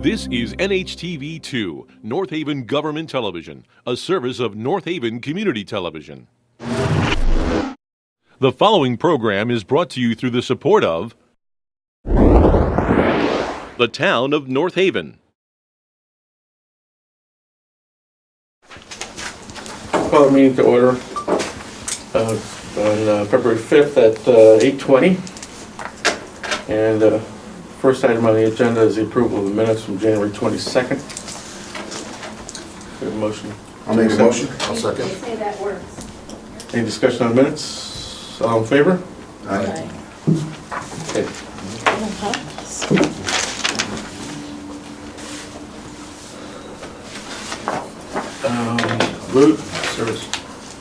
This is NHTV2, North Haven Government Television, a service of North Haven Community Television. The following program is brought to you through the support of the Town of North Haven. Call the meeting to order on February 5th at 8:20. And first item on the agenda is the approval of the minutes from January 22nd. Good motion. I'll make a motion. I'll second. They say that works. Any discussion on minutes? All in favor? Aye. Okay.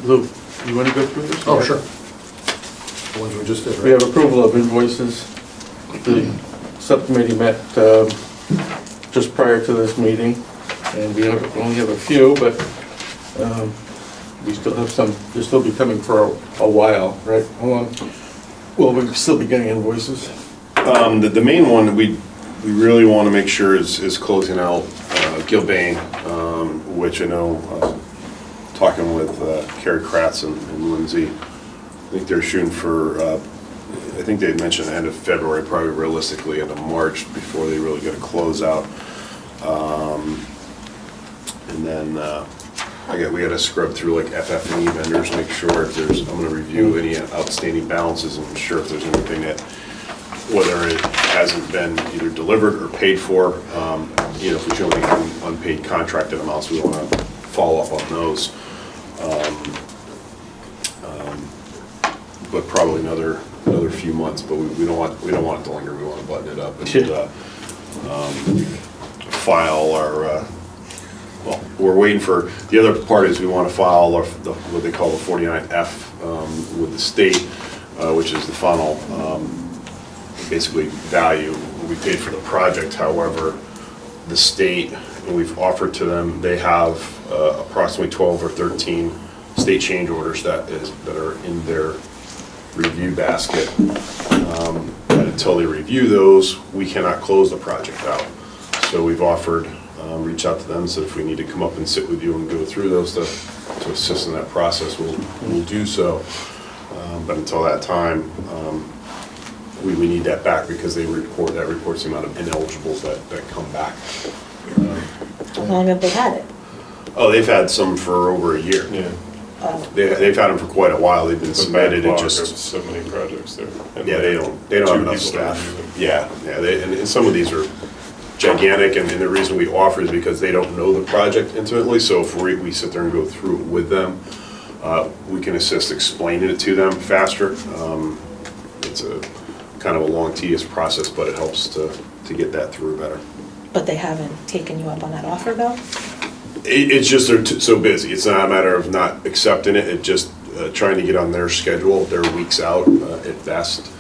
Lou, you want to go through this? Oh, sure. The ones we just did, We right? have approval of invoices. The subcommittee met just prior to this meeting, and we only have a few, but we still have some. They'll still be coming for a while, right? How long will we still be getting invoices? The main one we really want to make sure is closing out Gilbane, which I know, talking with Carrie Kratz and Lindsay, I think they're shooting for, I think they had mentioned end of February, probably realistically end of March before they really get a closeout. And then we got to scrub through like FF&E vendors, make sure if there's, I'm going to review any outstanding balances and ensure if there's anything that, whether it hasn't been either delivered or paid for, if we show any unpaid contracted amounts, we want to follow up on those. But probably another few months, but we don't want it to linger. We want to button it up and file our. Well, we're waiting for the other part is we want to file what they call the 49F with the state, which is the final basically value we paid for the project. However, the state, and we've offered to them, they have approximately 12 or 13 state change orders that are in their review basket. And until they review those, we cannot close the project out. So we've offered, reach out to them, so if we need to come up and sit with you and go through those to assist in that process, we'll do so. But until that time, we need that back because that reports the amount of ineligibles that come back. How long have they had it? Oh, they've had some for over a year. Yeah. They've had them for quite a while. They've been submitted and There's just, so many projects there. And yeah, they don't have two enough people to staff. review them. Yeah, and some of these are gigantic, and the reason we offer is because they don't know the project intimately, so if we sit there and go through it with them, we can assist explaining it to them faster. It's a kind of a long, tedious process, but it helps to get that through better. But they haven't taken you up on that offer, though? It's just they're so busy. It's not a matter of not accepting it. It's just trying to get on their schedule. They're weeks out at best,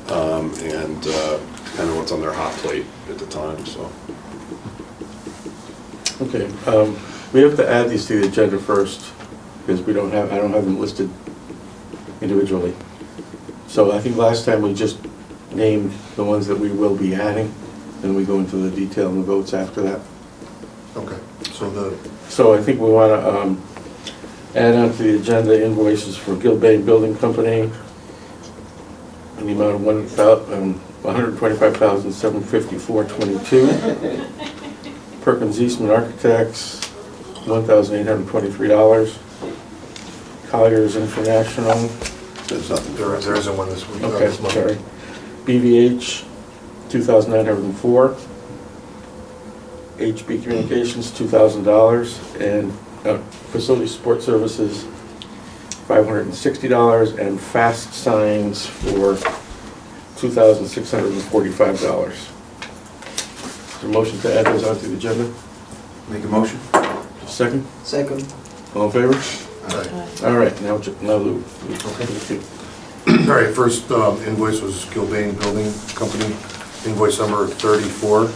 and kind of what's on their hot plate at the time. So. Okay. We have to add these to the agenda first because I don't have them listed individually. So I think last time we just named the ones that we will be adding, and we go into the detail and the votes after that. Okay, So I think we want to add onto the agenda invoices for Gilbane Building Company in the amount of $125,754.22. Perkins Eastman Architects, $1,823. Colliers International. There's nothing. there isn't one this week. Okay, this month. sorry. BVH, $2,904. HB Communications, $2,000, and Facility Support Services, $560, and Fast Signs for $2,645. Is there a motion to add those onto the agenda? Make a motion? Second? Second. All in favor? Aye. All right, now Lou. Okay. All right, first invoice was Gilbane Building Company, invoice number 34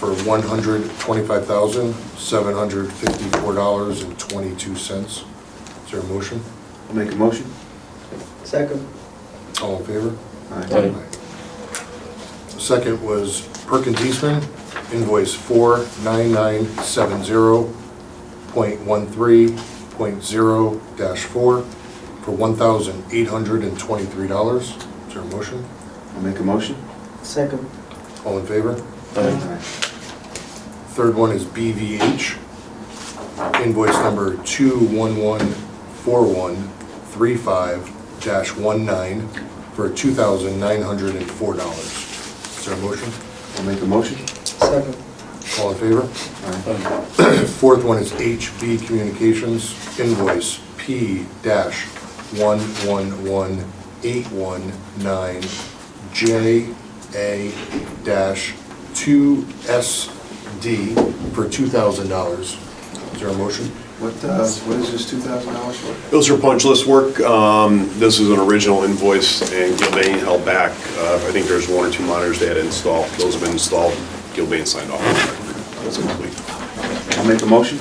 for $125,754.22. Is there a motion? I'll make a motion. Second. All in favor? Aye. Second was Perkins Eastman invoice 49970.13.0-4 for $1,823. Is there a motion? I'll make a motion. Second. All in favor? Aye. Third one is BVH, invoice number 2114135-19 for $2,904. Is there a motion? I'll make a motion. Second. All in favor? Aye. Fourth one is HB Communications, invoice P-111819JA-2SD for $2,000. Is there a motion? What is this $2,000 for? Those are punch list work. This is an original invoice, and Gilbane held back. I think there's one or two monitors they had to install. Those have been installed. Gilbane signed off. That's complete. I'll make a motion.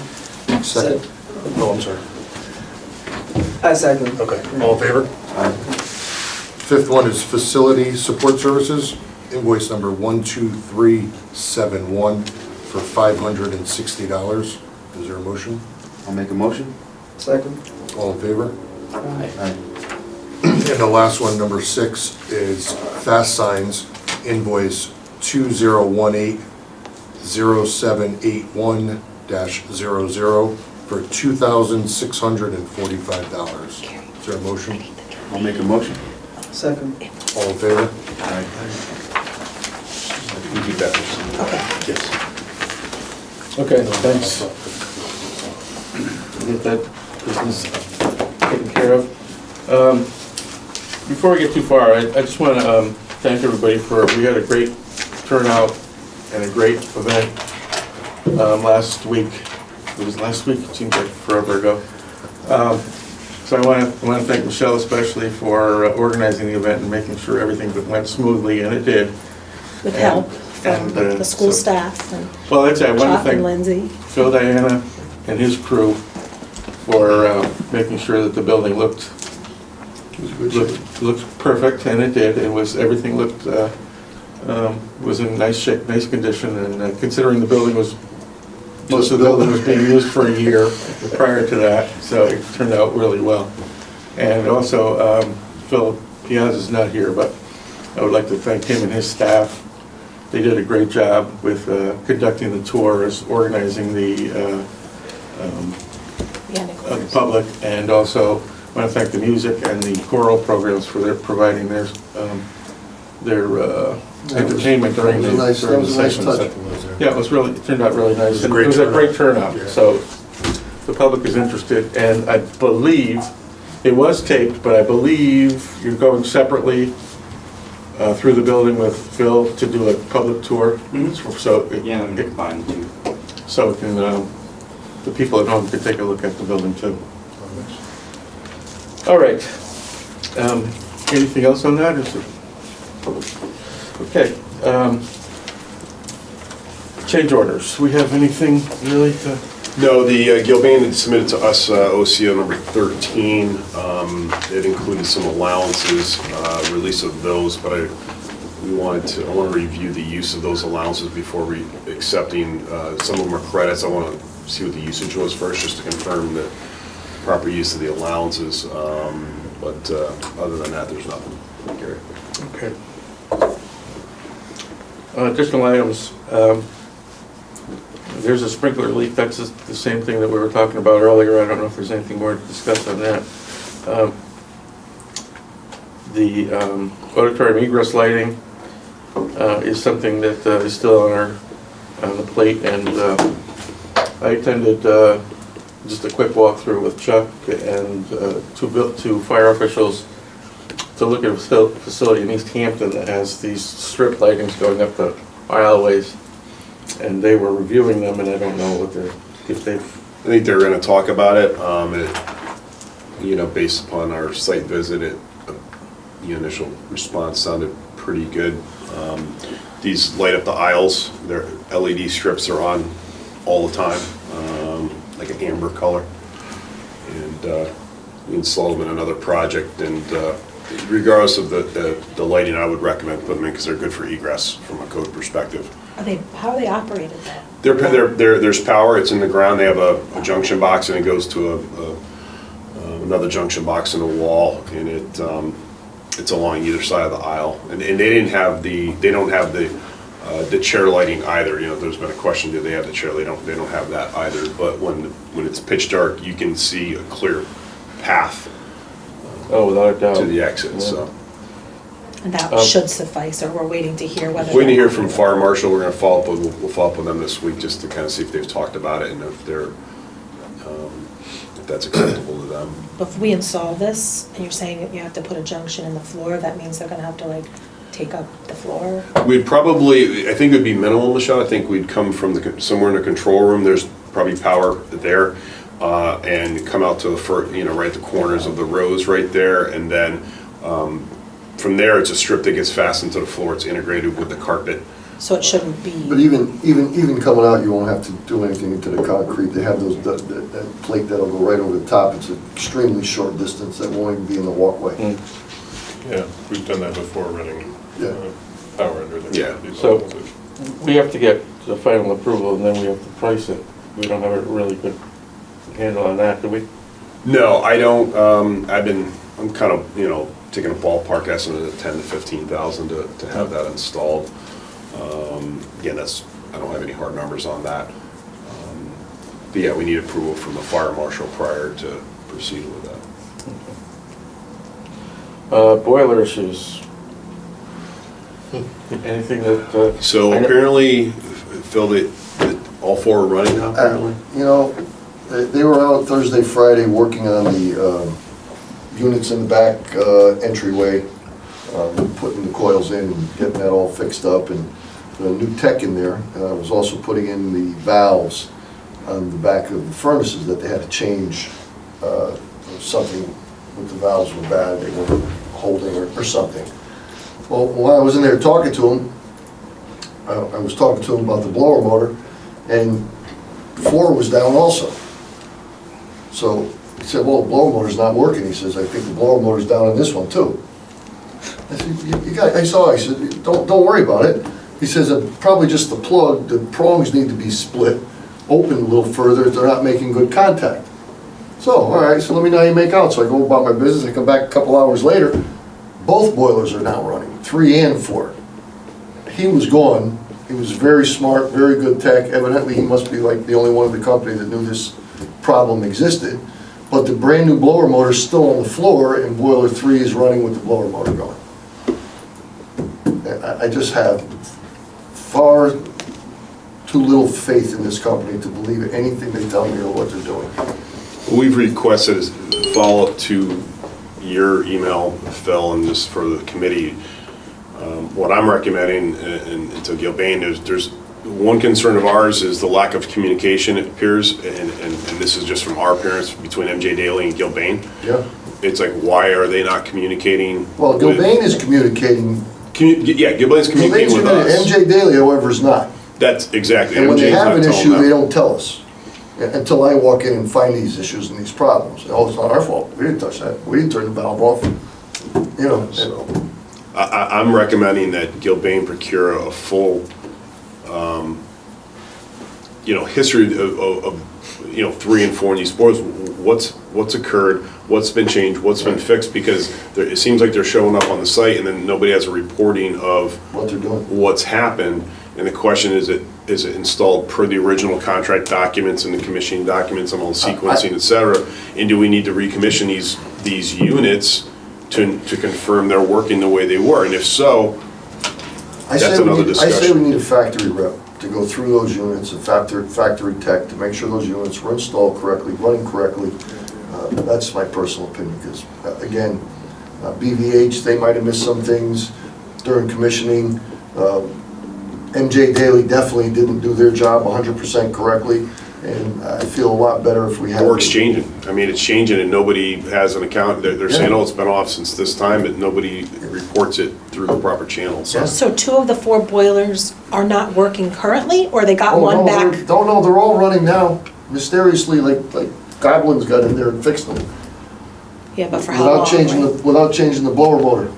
Second. Oh, I'm sorry. I second. Okay, all in favor? Aye. Fifth one is Facility Support Services, invoice number 12371 for $560. Is there a motion? I'll make a motion. Second. All in favor? Aye. And the last one, number 6, is Fast Signs, invoice 2018-0781-00 for $2,645. Is there a motion? I'll make a motion. Second. All in favor? Aye. You keep that. Yes. Okay, thanks. Get that business taken care of. Before we get too far, I just want to thank everybody we had a great turnout and a great event last week. It was last week, it seems like forever ago. So I want to thank Michelle especially for organizing the event and making sure everything went smoothly, and it did. With help from and, the school so- staff and Well, that's it. I want to Chuck and thank Lindsay. Phil Diana and his crew for making sure that the building looked perfect, and it did. Everything looked was in nice shape, nice condition, and considering most of the building was being used for a year prior to that, so it turned out really well. And also, Phil Piazza's not here, but I would like to thank him and his staff. They did a great job with conducting the tours, organizing the public, and also want to thank the music and the choral programs for providing their entertainment during the sessions. Yeah, it turned out really nice. It was a And great it was a turnout. great turnout, Yeah. so the public is interested, and I believe, it was taped, but I believe you're going separately through the building with Phil to do a public tour. So it- Yeah, I'm combined too. So it can, the people at home can take a look at the building too. All right. Anything else on that? Is it- Okay. Change orders. We have anything really to? No, the Gilbane had submitted to us OCO number 13. It included some allowances, release of those, but I want to review the use of those allowances before accepting. Some of them are credits. I want to see what the usage was first, just to confirm the proper use of the allowances. But other than that, there's nothing. Gary. Okay. Additional items. There's a sprinkler leak. That's the same thing that we were talking about earlier. I don't know if there's anything more to discuss on that. The auditorium egress lighting is something that is still on the plate, and I attended just a quick walkthrough with Chuck and two fire officials to look at a facility in East Hampton that has these strip lightings going up the aisleways, and they were reviewing them, and I don't know if they've. I think they're going to talk about it. Based upon our site visit, the initial response sounded pretty good. These light up the aisles. Their LED strips are on all the time, like an amber color. And we installed them in another project, and regardless of the lighting, I would recommend putting them in because they're good for egress from a code perspective. How are they operated though? There's power, it's in the ground, they have a junction box and it goes to another junction box in the wall, and it's along either side of the aisle. And they don't have the chair lighting either. You know, there's been a question, do they have the chair? They don't have that either. But when it's pitch dark, you can see a clear path Oh, without a doubt. to the exit, so. And that should suffice, or we're waiting to hear whether. Waiting to hear from Fire Marshal, we're gonna follow up we'll follow up with them this week just to kind of see if they've talked about it and if if that's acceptable to them. If we install this, and you're saying that you have to put a junction in the floor, that means they're gonna have to like take up the floor? We'd probably, I think it'd be minimal, Michelle. I think we'd come from somewhere in the control room, there's probably power there, and come out to right at the corners of the rows right there, and then from there, it's a strip that gets fastened to the floor, it's integrated with the carpet. So it shouldn't But be, even coming out, you won't have to do anything into the concrete. They have that plate that'll go right over the top. It's an extremely short distance that won't even be in the walkway. Yeah, we've done that before, running Yeah. power under there. Yeah. So we have to get the final approval and then we have to price it. We don't have a really good handle on that, do we? No, I don't, I'm kind of, taking a ballpark estimate of 10 to 15,000 to have that installed. Again, I don't have any hard numbers on that. But yeah, we need approval from the fire marshal prior to proceed with that. Boiler issues. Anything that, So I know- apparently, Phil, that all four are running now apparently? They were out Thursday, Friday, working on the units in the back entryway, putting the coils in and getting that all fixed up, and the new tech in there was also putting in the valves on the back of the furnaces that they had to change. Something with the valves were bad, they weren't holding or something. Well, while I was in there talking to him, I was talking to him about the blower motor, and the floor was down also. So he said, well, the blower motor's not working. He says, I think the blower motor's down on this one too. I said, I said, don't worry about it. He says, probably just the plug, the prongs need to be split open a little further if they're not making good contact. So, all right, so let me know how you make out. So I go about my business, I come back a couple hours later, both boilers are now running, 3 and 4. He was gone. He was very smart, very good tech. Evidently, he must be like the only one in the company that knew this problem existed. But the brand new blower motor is still on the floor, and boiler 3 is running with the blower motor going. I just have far too little faith in this company to believe anything they tell me or what they're doing. We've requested a follow-up to your email, Phil, and just for the committee. What I'm recommending, and to Gilbane, there's one concern of ours is the lack of communication, it appears, and this is just from our appearance between MJ Daly and Gilbane. Yeah. It's like, why are they not communicating? Well, with- Gilbane is communicating. Yeah, Gilbane's communicating with us. MJ Daly, however, is not. That's exactly. And when they MJ's have not an telling issue, them. they don't tell us. Until I walk in and find these issues and these problems. Oh, it's not our fault. We didn't touch that. We didn't turn the valve off. You know. So, I'm recommending that Gilbane procure a full, history of 3 and 4 in these boilers. What's occurred, what's been changed, what's been fixed, because it seems like they're showing up on the site and then nobody has a reporting of What they're doing. what's happened. And the question is it installed per the original contract documents and the commissioning documents and all the sequencing, et cetera? And do we need to recommission these units to confirm they're working the way they were? And if so, that's another I say discussion. we need a factory rep to go through those units, a factory tech, to make sure those units were installed correctly, running correctly. That's my personal opinion, because, again, BVH, they might have missed some things during commissioning. MJ Daly definitely didn't do their job 100% correctly, and I feel a lot better if we had. Work's changing. I mean, it's changing and nobody has an account. They're saying, oh, it's been off since this time, but nobody reports it through the proper channel, so. So 2 of the 4 boilers are not working currently, or they got Oh, one no, back? No, they're all running now, mysteriously, like Goblin's got in there and fixed them. Yeah, but for how long, right? Without changing the blower motor.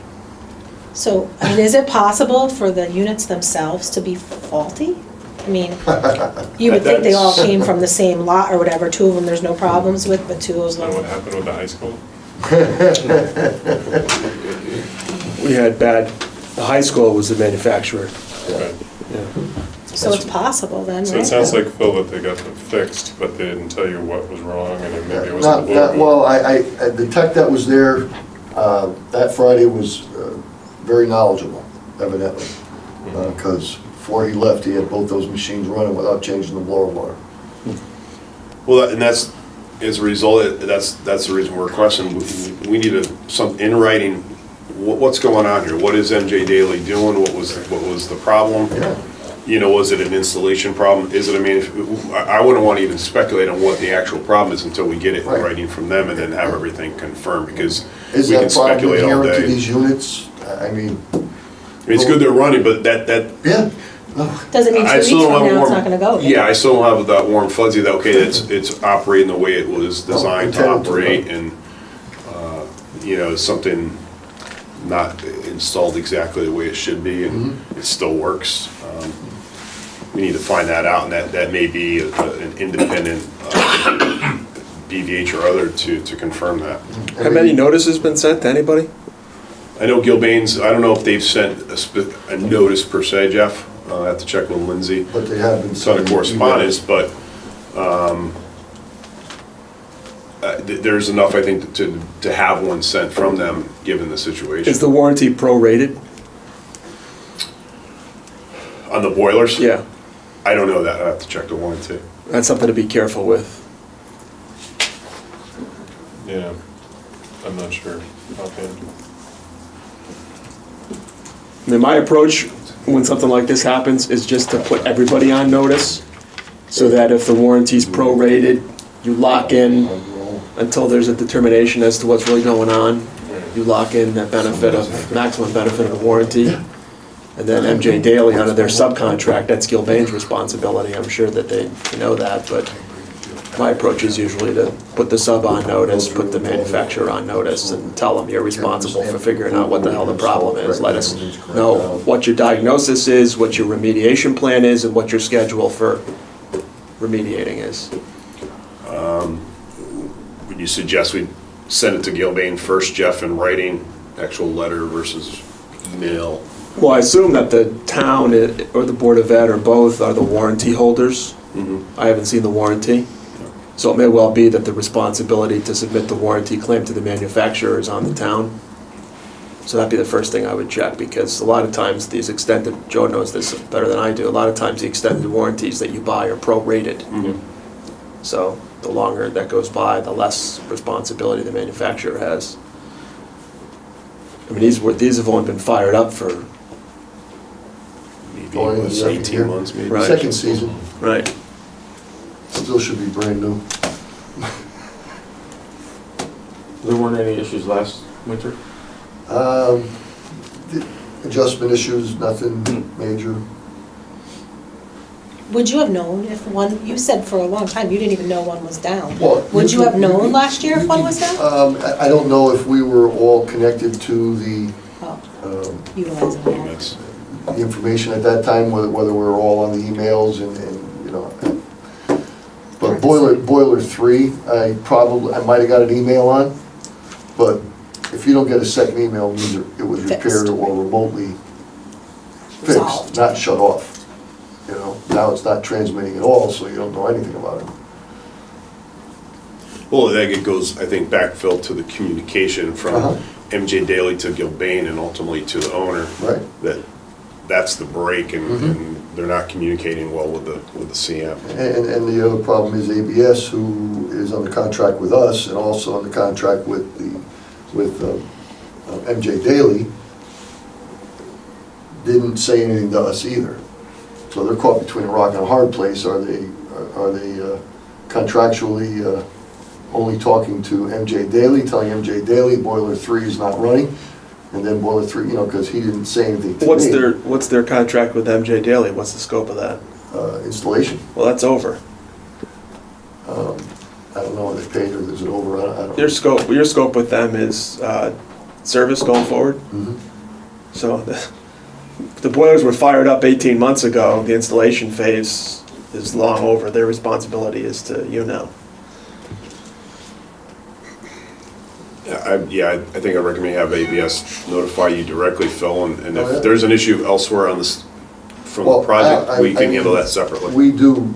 So, I mean, is it possible for the units themselves to be faulty? I mean, you would think they all came from the same lot or whatever, two of them there's no problems with, but two of Is that what them. happened with the high school? We had the high school was the manufacturer. Okay. Yeah. So it's possible then, So right? it sounds like, Phil, that they got it fixed, but they didn't tell you what was wrong, and then maybe it wasn't the blower. Well, the tech that was there that Friday was very knowledgeable, evidently. Because before he left, he had both those machines running without changing the blower motor. Well, and that's, as a result, that's the reason we're requesting, we need some, in writing, what's going on here? What is MJ Daily doing? What was the problem? Yeah. You know, was it an installation problem? Is it, I wouldn't want to even speculate on what the actual problem is until we get it in Right. writing from them and then have everything confirmed, because Is we can that problem speculate all inherent to day. these units? I mean, It's good they're running, but that, yeah, no, Doesn't mean 2 I weeks still don't from have now it's warm. not gonna go. right? Yeah, I still don't have that warm fuzzy that, okay, it's operating the way it was designed to intended to, operate, right. and, you know, something not installed exactly the way it should be, and it still works. We need to find that out, and that may be an independent BVH or other to confirm that. Have any notices been sent to anybody? I know Gilbane's, I don't know if they've sent a notice per se, Jeff. I have to check with Lindsay. but they have been. It's on a correspondence, but there's enough, I think, to have one sent from them, given the situation. Is the warranty prorated? On the boilers? Yeah, I don't know that, I have to check the warranty. that's something to be careful with. Yeah, I'm not sure offhand. I mean, my approach when something like this happens is just to put everybody on notice, so that if the warranty's prorated, you lock in until there's a determination as to what's really going on. You lock in that maximum benefit of the warranty. And then MJ Daily, under their subcontract, that's Gilbane's responsibility. I'm sure that they know that, but my approach is usually to put the sub on notice, put the manufacturer on notice, and tell them you're responsible for figuring out what the hell the problem is. Let us know what your diagnosis is, what your remediation plan is, and what your schedule for remediating is. Would you suggest we send it to Gilbane first, Jeff, in writing, actual letter versus email? Well, I assume that the town or the Board of Ed or both are the warranty holders. I haven't seen the warranty. So it may well be that the responsibility to submit the warranty claim to the manufacturer is on the town. So that'd be the first thing I would check, because a lot of times these extended, Joe knows this better than I do, a lot of times the extended warranties that you buy are prorated. So the longer that goes by, the less responsibility the manufacturer has. I mean, these have only been fired up for, Maybe Going into the second 18 year. months, maybe. Right. Second season, right. still should be brand new. There weren't any issues last winter? The Adjustment issues, nothing major. Would you have known if one, you said for a long time you didn't even know one was down. Well, Would you have known last year if one was down? I don't know if we were all connected to the Oh, utilizing that. That's- the information at that time, whether we were all on the emails and, you know. But boiler 3, I might have got an email on, but if you don't get a second email, it means it was repaired Fixed. or remotely fixed, Resolved. not shut off. You know, now it's not transmitting at all, so you don't know anything about it. Well, I think it goes, I think, back, Phil, to the communication from Uh-huh. MJ Daily to Gilbane and ultimately to the owner. Right. That's the break, and they're not communicating well with the CM. And the other problem is ABS, who is under contract with us and also under contract with MJ Daily, didn't say anything to us either. So they're caught between a rock and a hard place. Are they contractually only talking to MJ Daily, telling MJ Daily boiler 3 is not running? And then boiler 3, you know, because he didn't say anything to me. What's their contract with MJ Daily? What's the scope of that? Installation. Well, that's over. I don't don't know, are they paid or is it over? I don't know. Your scope with them is service going forward. Mhm. So the boilers were fired up 18 months ago. The installation phase is long over. Their responsibility is to you now. I think I recommend have ABS notify you directly, Phil, and Oh, yeah. if there's an issue elsewhere on this, from Well, the project, we I can mean, handle that separately. We do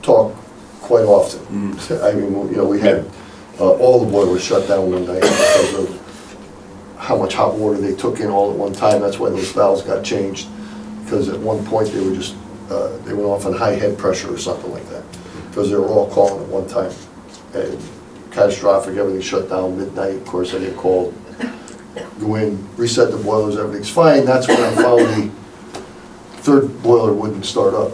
talk quite often. Mm. I mean, you know, we had all the boilers shut down one night because of how much hot water they took in all at one time. That's why those valves got changed. Because at one point, they were just, they went off on high head pressure or something like that. Because they were all calling at one time. And catastrophic, everything shut down midnight. Of course, I get called, go in, reset the boilers, everything's fine. That's when I found the third boiler wouldn't start up.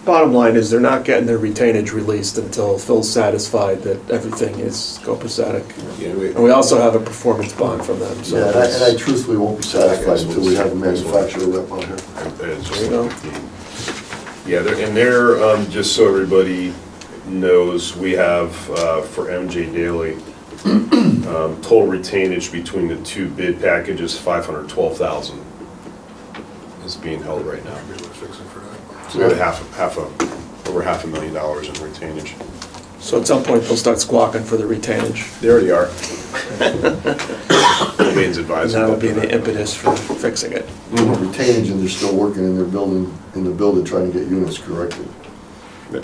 Bottom line is they're not getting their retainage released until Phil's satisfied that everything is copacetic. Yeah, And we also have a performance bond from them, so. Yeah, and I truthfully won't be satisfied until we have a manufacturer rep on here. There you go. Yeah, just so everybody knows, we have, for MJ Daily, total retainage between the two bid packages, $512,000 is being held right now. So we have over $500,000 in retainage. So at some point, they'll start squawking for the retainage. They already are. Main's And advising. that'll be the impetus for fixing it. Retainage, and they're still working in their building, trying to get units corrected.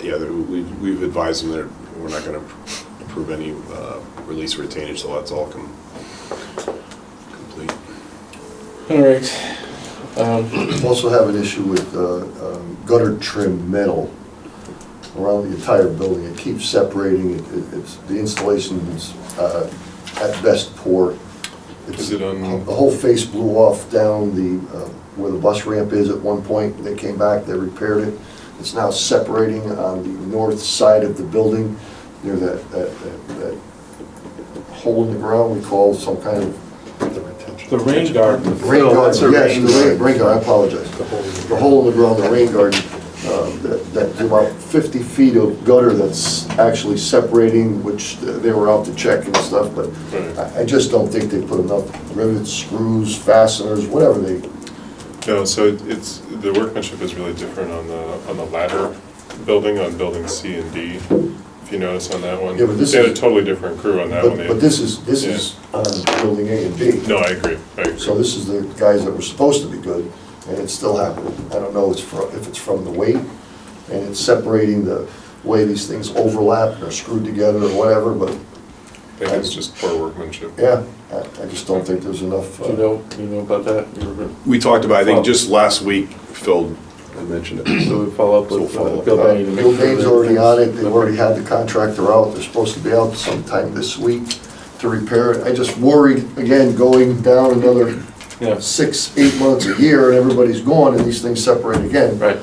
Yeah, we've advised them that we're not gonna approve any release of retainage, so that's all complete. All right. Also have an issue with gutter trim metal around the entire building. It keeps separating, the installation is at best poor. Is it on- The whole face blew off down where the bus ramp is at one point. They came back, they repaired it. It's now separating on the north side of the building, near that hole in the ground we call some kind of The rain garden. rain garden. Yes, the rain garden, I apologize. The hole in the ground, the rain garden, that's about 50 feet of gutter that's actually separating, which they were out to check and stuff, but I just don't think they put enough rivets, screws, fasteners, whatever they, No, so the workmanship is really different on the ladder building, on building C and D, if you notice on that one. Yeah, but this They had a is- totally different crew on that one. but this is on building A and B. No, I agree. So this is the guys that were supposed to be good, and it's still happening. I don't know if it's from the weight, and it's separating the way these things overlap and are screwed together or whatever, but I think it's just poor workmanship. yeah, I just don't think there's enough. You know about that? You were- We talked about, I think just last week, Phil had mentioned it. So we follow up So with we'll follow up. Bill Bain to make Bill sure Bain's that already on it, everything's- they've already had the contractor out, they're supposed to be out sometime this week to repair it. I just worried, again, going down another Yeah, 6, 8 months, a year, and everybody's gone, and these things separate again. right.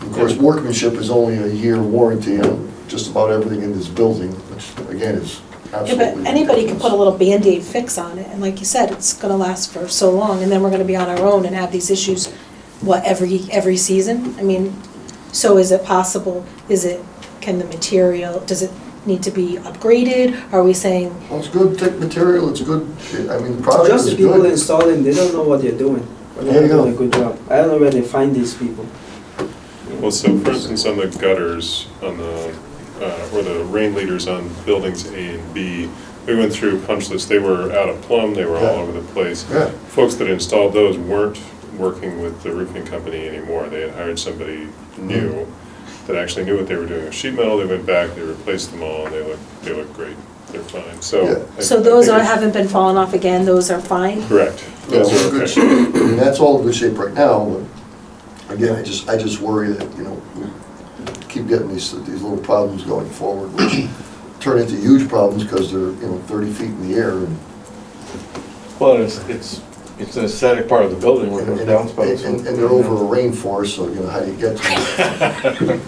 Of course, workmanship is only a year warranty on just about everything in this building, which again is Yeah, absolutely. but anybody can put a ridiculous. little Band-Aid fix on it, and like you said, it's gonna last for so long, and then we're gonna be on our own and have these issues, every season? I mean, so is it possible, can the material, does it need to be upgraded? Are we saying, Well, it's good, tech material, it's good, I mean, the product Just is the people good. installing, they don't know what they're doing. Or There they're you not doing go. a good job. I don't know where they find these people. Well, so for instance, on the gutters, on or the rain leaders on buildings A and B, we went through punch lists, they were out of plumb, they were all Yeah. over the place. Yeah. Folks that installed those weren't working with the roofing company anymore, they had hired somebody new that actually knew what they were doing with sheet metal, they went back, they replaced them all, and they look great, they're fine, so. Yeah. so I those think haven't been falling off again, those are fine? Correct, Yeah, those we're in are good okay. shape. I mean, that's all in good shape right now, but again, I just worry that, we keep getting these little problems going forward, which turn into huge problems because they're, 30 feet in the air and Well, it's an aesthetic part of the building where there's downspouts. and they're over a rainforest, so, how do you get to them?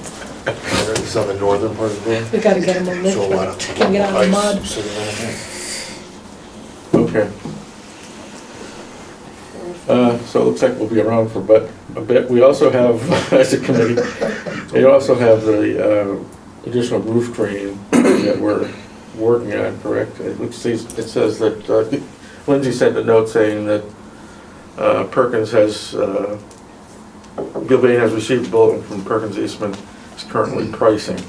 It's on the northern part of the building. We gotta get them a lift, So a lot of can get out of the mud. ice sitting on it. Okay. So it looks like we'll be around for a bit. We also have, as a committee, we also have the additional roof training that we're working on, correct? It says that, Lindsay sent a note saying that Perkins has, Gilbane has received a bulletin from Perkins Eastman, is currently pricing.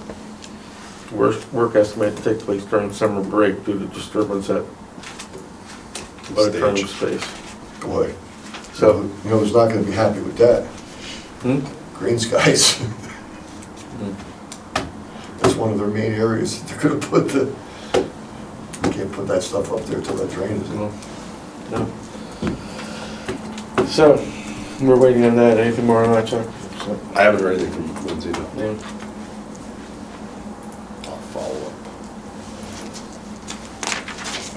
Work estimated to take place during summer break due to disturbance at auditorium space. Boy, So, you know, who's not gonna be happy with that? Green Skies. That's one of their main areas that they're gonna put the, you can't put that stuff up there till that drain is in. no. So, we're waiting on that. Anything more on that, Chuck? I haven't heard anything from Lindsay, no. Yeah. I'll follow up.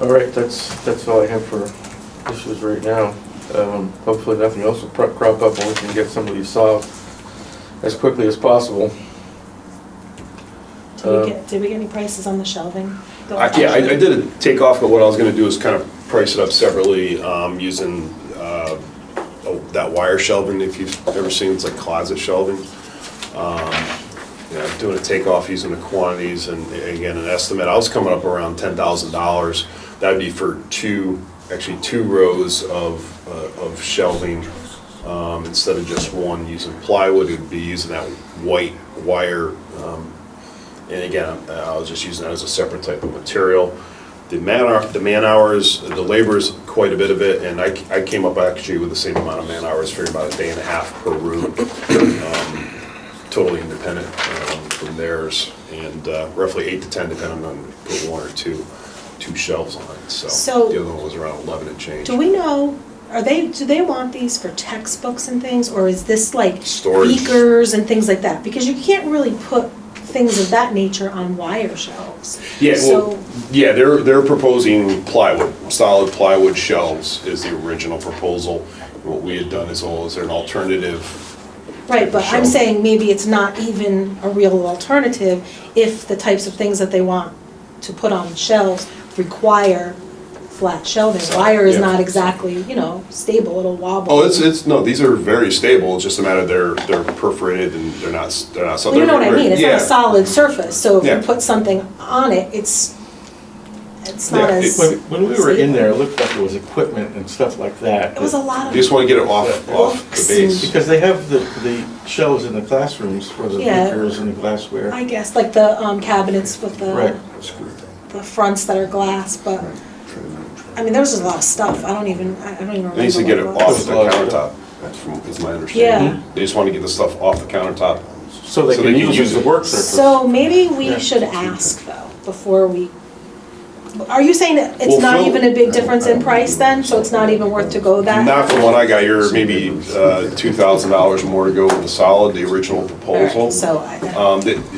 All right, that's all I have for issues right now. Hopefully nothing else will crop up and we can get some of these solved as quickly as possible. Did we get any prices on the shelving? Yeah, I did a takeoff, but what I was gonna do is kind of price it up separately, using, that wire shelving, if you've ever seen, it's like closet shelving. Yeah, doing a takeoff using the quantities and again, an estimate, I was coming up around $10,000. That'd be for two rows of shelving, instead of just one using plywood, it'd be using that white wire. And again, I was just using that as a separate type of material. The man hours, the labor is quite a bit of it, and I came up actually with the same amount of man hours for about a day and a half per room, totally independent from theirs, and roughly 8 to 10 depending on put one or two shelves on it. So the other one was around 11 and change. Do we know, do they want these for textbooks and things, or is this like Storage. beakers and things like that? Because you can't really put things of that nature on wire shelves. Yeah, So, well, yeah, they're proposing plywood, solid plywood shelves is the original proposal. What we had done is, is there an alternative? right, but I'm shelf. saying maybe it's not even a real alternative if the types of things that they want to put on shelves require flat shelving. Wire is Yeah. not exactly, stable, it'll wobble. Oh, no, these are very stable, it's just a matter of they're perforated and they're not so. Well, you know what I mean, it's not Yeah. a solid surface, so if Yeah. you put something on it, it's not Yeah, as. When we were in there, it looked like there was equipment and stuff like that. It was a lot of. You just want to get it off the Books base. Because they have the shelves in the classrooms for the Yeah. beakers and the glassware. I guess, like the cabinets with Right. the fronts that are glass, but, I mean, there's just a lot of stuff, I don't even remember. They need to get it what off was. the countertop, is my understanding. Yeah. They just want to get the stuff off the countertop. So they can use the work surface. So maybe we Yeah. should ask though, before we, are you saying that it's Well, not Phil- even a big difference in price then, so it's not even worth to go that? Not from what I got, you're maybe $2,000 more to go with the solid, the original proposal. Alright, so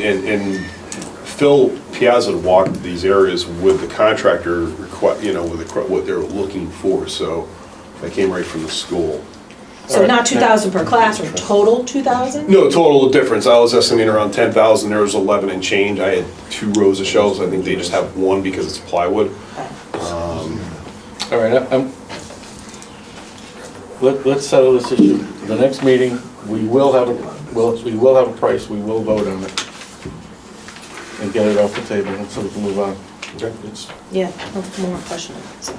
And Phil Piazza walked these areas with the contractor, what they're looking for, so that came right from the school. So not 2,000 per classroom, total 2,000? No, total difference, I was estimating around 10,000, there was 11 and change, I had 2 rows of shelves, I think they just have one because it's plywood. All right, let's settle this issue. The next meeting, we will have a price, we will vote on it. And get it off the table, so we can move on. It's, Yeah, no more question on that side.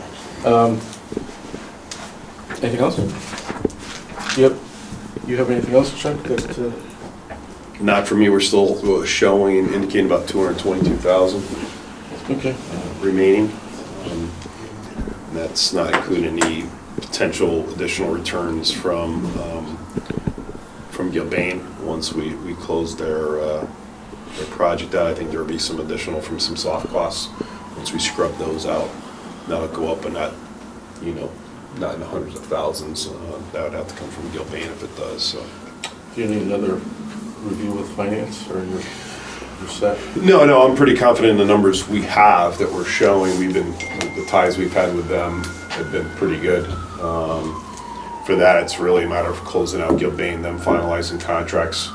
anything else? Yep. You have anything else, Chuck, that, Not for me, we're still showing and indicating about 222,000 okay. remaining. And that's not including any potential additional returns from Gilbane. Once we close their project out, I think there'll be some additional from some soft costs. Once we scrub those out, that'll go up, but not in the hundreds of thousands. That would have to come from Gilbane if it does, so. Do you need another review with finance, or you're set? No, I'm pretty confident in the numbers we have that we're showing. The ties we've had with them have been pretty good. For that, it's really a matter of closing out Gilbane, them finalizing contracts,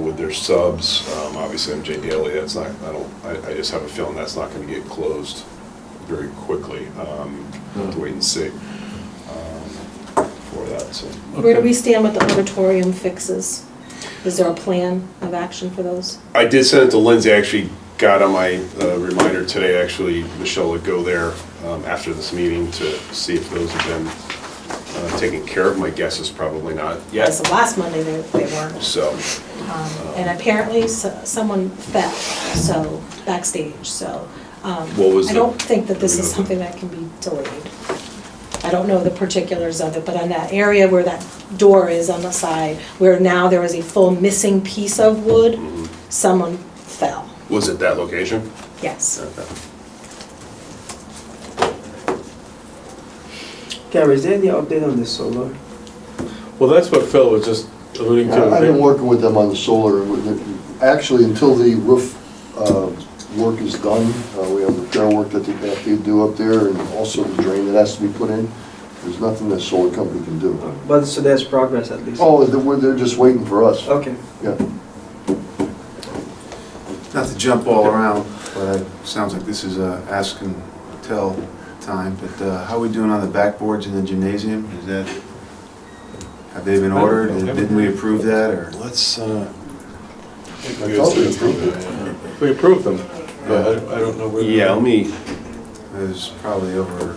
with their subs. Obviously, MJ Daly, I just have a feeling that's not gonna get closed very quickly. Have to wait and see for that, so. Where do we stand with the auditorium fixes? Is there a plan of action for those? I did send it to Lindsay, I actually got on my reminder today, actually, Michelle would go there after this meeting to see if those have been taken care of. My guess is probably not yet, As of last Monday, they weren't. so. And apparently, someone fell, so, backstage, so. What was I the- don't think that this do we is know? something that can be delayed. I don't know the particulars of it, but on that area where that door is on the side, where now there is a full missing piece of wood, someone fell, Was it that location? yes. Okay. Gary, is there any update on the solar? Well, that's what Phil was just alluding to. I've been working with them on the solar. Actually, until the roof work is done, we have repair work that they have to do up there, and also the drain that has to be put in. There's nothing that solar company can do. But, so there's progress at least? Oh, they're just waiting for us. Okay. Yeah. Not to jump all around, but it sounds like this is a ask and tell time, but how are we doing on the backboards in the gymnasium? Is that, have they been ordered? Didn't we approve that, or? Let's, I thought we approved it. We approved them, but I don't know where. yeah, let me, It was probably over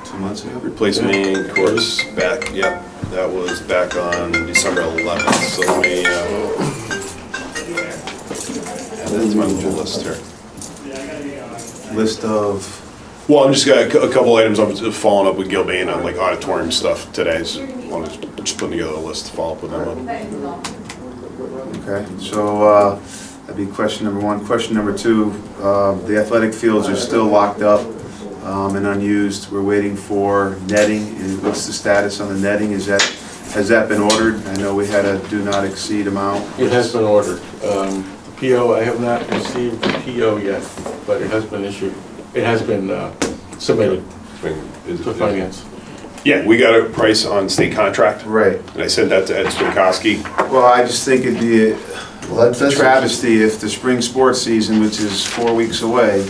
2 months ago. replace main course back, yep, that was back on December 11th, so let me, add that to my little list here. List of, Well, I'm just got a couple items, I'm following up with Gilbane on like auditorium stuff today, so I'm just putting together a list to follow up with them on. okay, so that'd be question number one. Question number two, the athletic fields are still locked up and unused. We're waiting for netting. And what's the status on the netting? Has that been ordered? I know we had a do not exceed amount. It has been ordered. The PO, I have not received the PO yet, but it has been issued. It has been submitted to finance. Yeah, we got a price on state contract, Right. and I sent that to Ed Swinkowski. Well, I just think it'd be Well, a travesty if the spring sports season, which is 4 weeks away,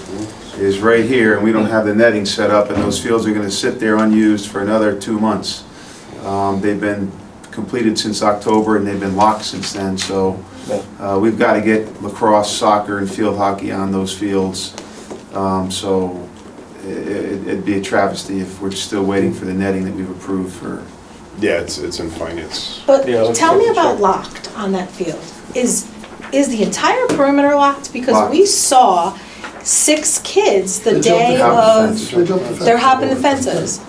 is right here, and we don't have the netting set up, and those fields are gonna sit there unused for another 2 months. They've been completed since October, and they've been locked since then, so we've gotta get lacrosse, soccer, and field hockey on those fields. So it'd be a travesty if we're still waiting for the netting that we've approved for. Yeah, it's in finance. But Yeah, let's tell me check. about locked on that field. Is the entire perimeter locked? Because Locked. we saw 6 kids the They jumped day the fence. of, They jumped the fence. they're hopping the fences.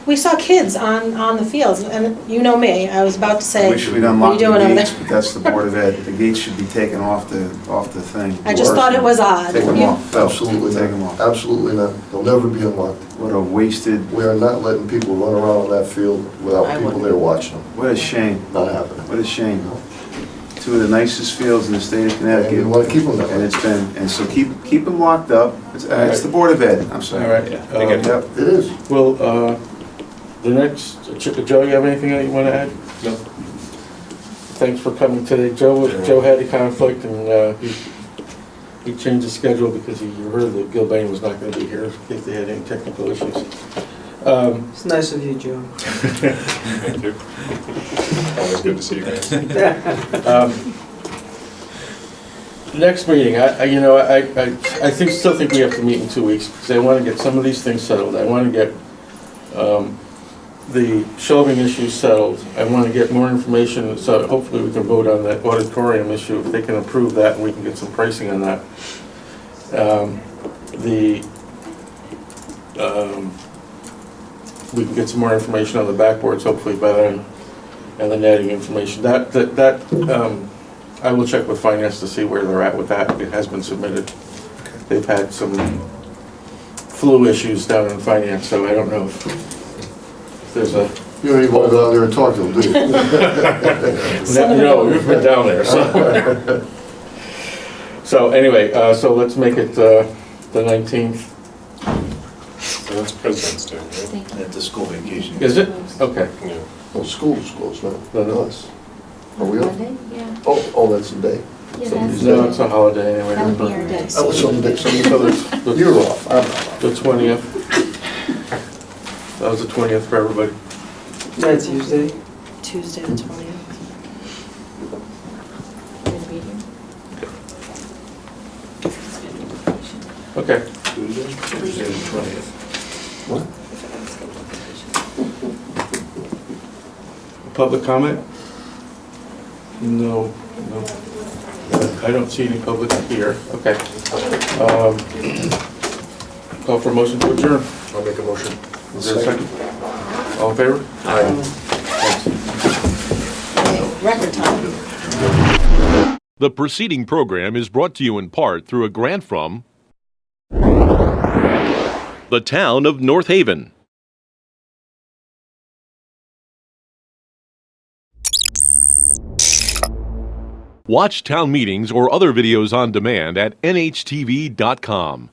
We saw kids on the fields, and you know me, I was about to say, Wish we'd what are unlocked you doing the over gates, there? but that's the Board of Ed. The gates should be taken off the thing. I just thought it was odd. Take them You- off. Phil. Absolutely Take them not. off. Absolutely not. They'll never be unlocked. What a wasted, We are not letting people run around on that field without people there watching them. what a shame. Not happening. What a shame. 2 of the nicest fields in the state of And Connecticut. we want to keep them that And way. it's been, and so keep them locked up. It's the Board of Ed, I'm sorry. All right. I get it. Yep. It is. Well, the next, Joe, you have anything that you want to add? No. Thanks for coming today. Joe had a conflict, and he changed his schedule because you heard that Gilbane was not going to be here in case they had any technical issues. It's nice of you, Joe. Thank you. Always good to see you guys. Next meeting, I still think we have to meet in 2 weeks, because I want to get some of these things settled. I want to get the shelving issue settled. I want to get more information, so hopefully we can vote on that auditorium issue, if they can approve that, and we can get some pricing on that. We can get some more information on the backboards, hopefully by then, and the netting information. I will check with finance to see where they're at with that. It has been submitted. They've had some flu issues down in finance, so I don't know if there's a... You don't even want to go down there and talk to them, do you? No, we've been down there, so... So anyway, so let's make it the 19th. So that's President's Day, right? At the school vacation. Is it? Okay. Yeah. Well, school's closed now. No. Us. Are we up? Monday, yeah. Oh, that's the day. Yeah, that's, No, it's a holiday anyway. that would be our day. Oh, Sunday. So it's You're off. I'm not. the 20th. That was the 20th for everybody. That's Tuesday. Tuesday the 20th. Okay. Tuesday the 20th. Public comment? No. I don't see any public here. Okay. Call for a motion to adjourn. I'll make a motion. Is there a second? All in favor? Aye. Record time. The preceding program is brought to you in part through a grant from the town of North Haven. Watch town meetings or other videos on demand at nhtv.com.